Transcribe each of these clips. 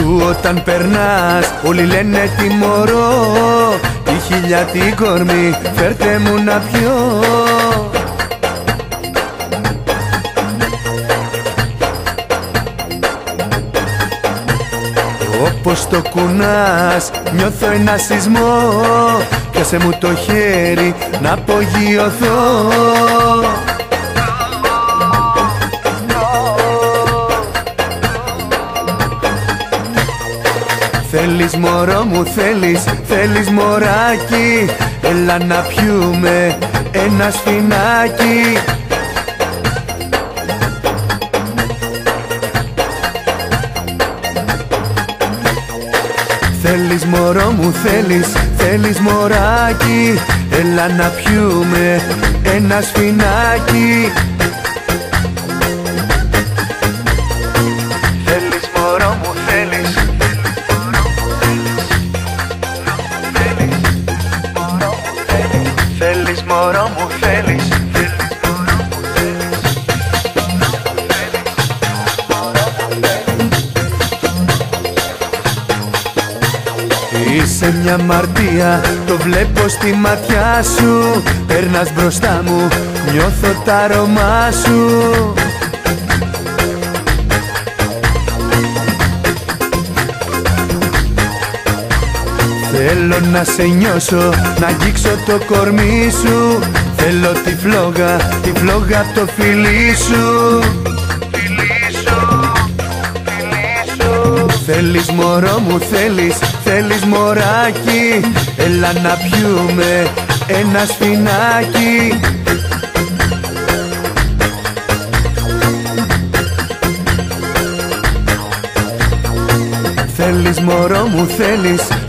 που όταν περνάς όλοι λένε τι μωρό, τη χιλιάτη κορμί φέρτε μου να πιω. Όπως το κουνάς νιώθω ένα σεισμό, πιάσε μου το χέρι να απογειωθώ. Θέλεις μωρό μου, θέλεις μωράκι, έλα να πιούμε ένα σφινάκι. Θέλεις μωρό μου, θέλεις μωράκι, έλα να πιούμε ένα σφινάκι. Θέλεις μωρό μου, θέλεις μωρό μου, θέλεις. Είσαι μια αμαρτία, το βλέπω στη ματιά σου. Περνάς μπροστά μου, νιώθω τ' άρωμά σου. Θέλω να σε νιώσω, να αγγίξω το κορμί σου. Θέλω τη φλόγα το φιλί σου. Θέλεις μωρό μου, θέλεις μωράκι, έλα να πιούμε ένα σφινάκι. Θέλεις μωρό μου,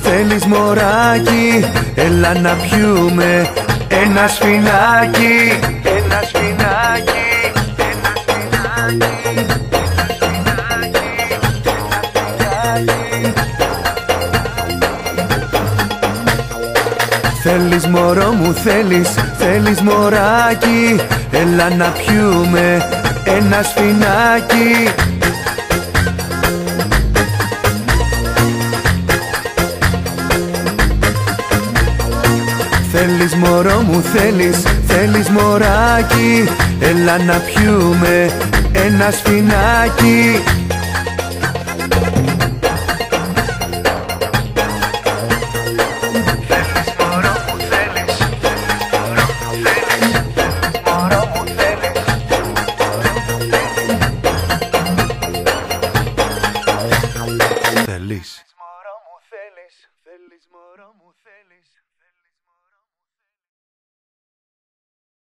θέλεις μωράκι, έλα να πιούμε ένα σφινάκι. Ένα σφινάκι, ένα σφινάκι. Θέλεις μωρό μου, θέλεις μωράκι, έλα να πιούμε ένα σφινάκι. Θέλεις μωρό μου, θέλεις μωράκι, έλα να πιούμε ένα σφινάκι.